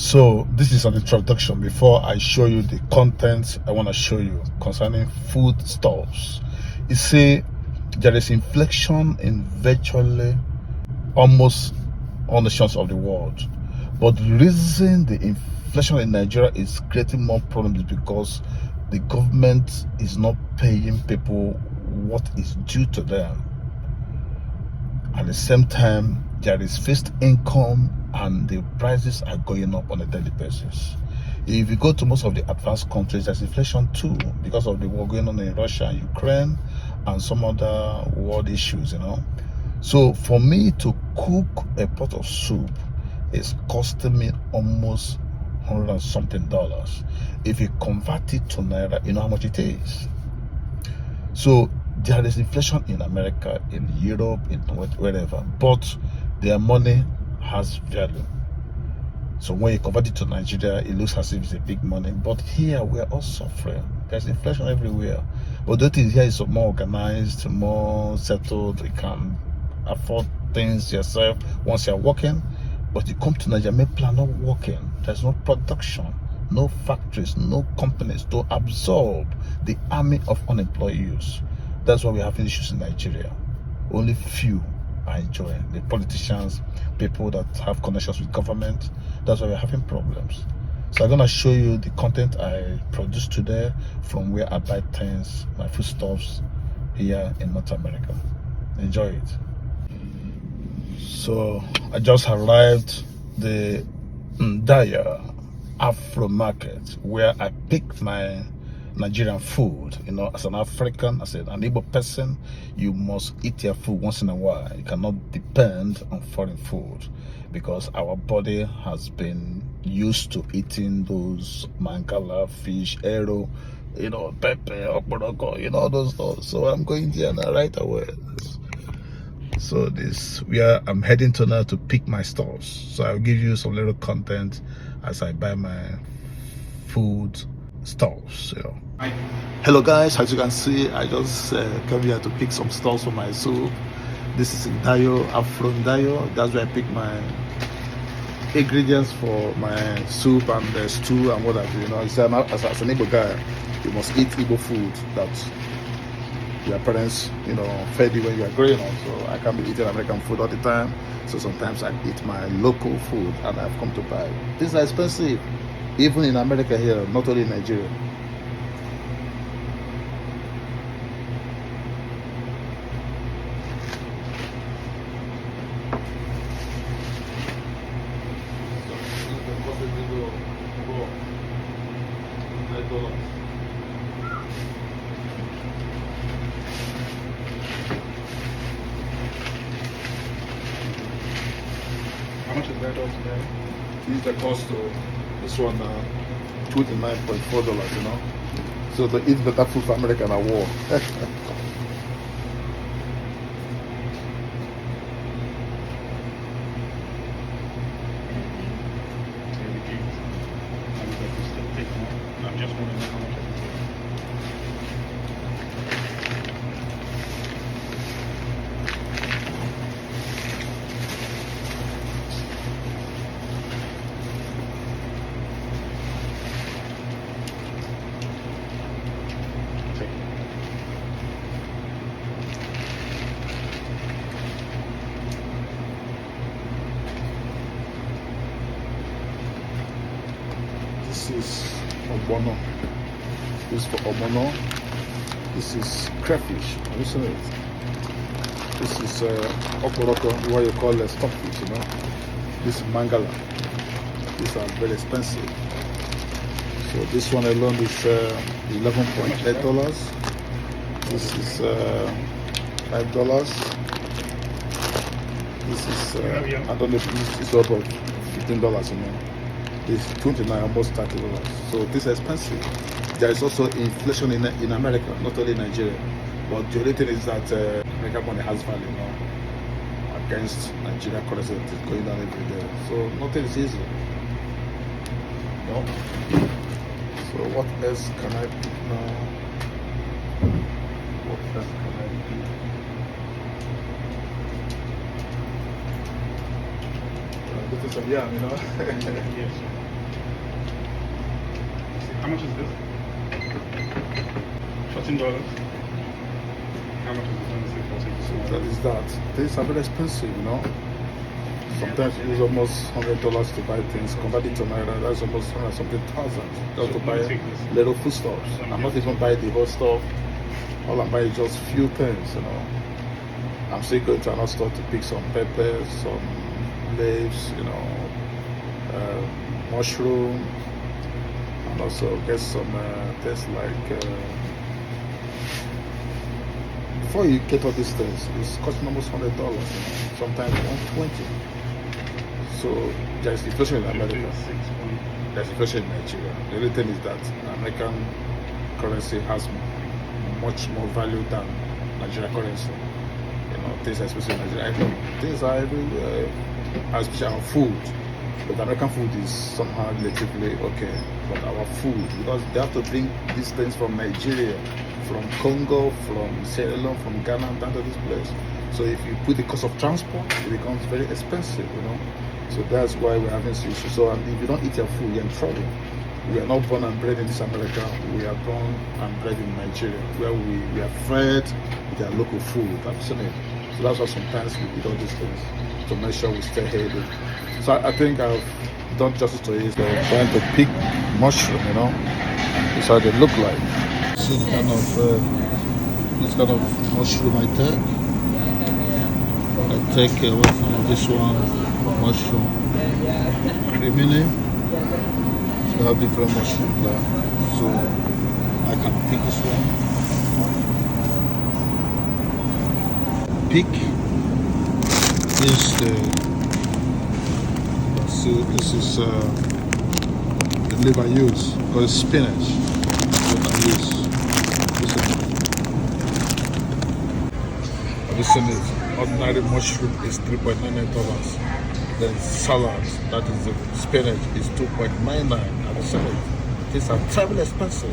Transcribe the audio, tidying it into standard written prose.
So this is an introduction before I show you the content I want to show you concerning foodstuffs. You see, there is inflation in virtually almost all nations of the world, but the reason the inflation in Nigeria is creating more problems is because the government is not paying people what is due to them. At the same time, there is fixed income and the prices are going up on a daily basis. If you go to most of the advanced countries, there's inflation too because of the war going on in Russia and Ukraine and some other world issues, So for me to cook a pot of soup is costing me almost $100 and something. If you convert it to Naira, you know how much it is. So there is inflation in America, in Europe, in wherever, but their money has value. So when you convert it to Nigeria, it looks as if it's a big money. But here we are all suffering. There's inflation everywhere. But the thing here is more organized, more settled. You can afford things yourself once you're working. But you come to Nigeria, people are not working. There's no production, no factories, no companies to absorb the army of unemployed youths. That's why we're having issues in Nigeria. Only few are enjoying. The politicians, people that have connections with government. That's why we're having problems. So I'm gonna show you the content I produced today from where I buy things, my foodstuffs here in North America. Enjoy it. So I just arrived the Daya Afro market where I picked my Nigerian food. As an African, as an Igbo person, you must eat your food once in a while. You cannot depend on foreign food because our body has been used to eating those mangala, fish, arrow, pepper, ogbono, those stuff. So I'm going there now right away. So this where I'm heading to now to pick my stores. So I'll give you some little content as I buy my food stores. Hello guys, as you can see, I just came here to pick some stores for my soup. This is in Dayo, Afro Dayo. That's where I pick my ingredients for my soup and the stew and what have you. As an Igbo guy, you must eat Igbo food that your parents, fed you when you were growing up. So I can't be eating American food all the time. So sometimes I eat my local food, and I've come to buy. These are expensive, even in America here, not only in Nigeria. How much is that today? This is the cost of this one, $29.4, So to eat better food for America na war. I'm just wondering how much I can This is ogbono. This is for ogbono. This is crayfish. Have you seen it? This is okoroko, what you call stockfish. This is mangala. These are very expensive. So this one alone is $11.8. This is $5. This is I don't know if this is about $15. This 29, almost $30. So this is expensive. There is also inflation in America, not only Nigeria. But the only thing is that American money has value against Nigeria currency. It is going down every day. So nothing is easy. So what else can I pick now? What else can I pick? This is some yam, Yes. How much is this? $14. How much is this? Let me see if I'll take this one. That is that. Things are very expensive, you know. Sometimes you use almost $100 to buy things. Convert it to naira, that's almost something thousands just to buy little foodstuffs. I'm not even buying the whole stuff. All I'm buying is just few things, you know. I'm still going to another store to pick some peppers, some leaves, you know, mushroom, and also get some things like. Before you get all these things, it's costing almost $100, you know, sometimes $120. So there's inflation in America. There's inflation in Nigeria. The only thing is that American currency has much more value than Nigerian currency. You know, things are especially in Nigeria. I know things are everywhere, especially our food. But American food is somehow relatively okay. But our food, because they have to bring these things from Nigeria, from Congo, from Sierra Leone, from Ghana, down to this place. So if you put the cost of transport, it becomes very expensive, you know. So that's why we're having this issue. So if you don't eat your food, you're in trouble. We are not born and bred in this America. We are born and bred in Nigeria, where we are fed with our local food. I've seen it. So that's why sometimes we eat all these things to make sure we stay healthy. So I think I've done justice to it. So trying to pick mushroom, you know. That's how they look like. See the kind of this kind of mushroom I take. I take what's some of this one mushroom cremini. So I have different mushrooms there. So I can pick this one. Pick this. So this is the leaf I use because it's spinach. What I use. This is ordinary mushroom is $3.99. Then salad, that is the spinach, is $2.99. These are terribly expensive.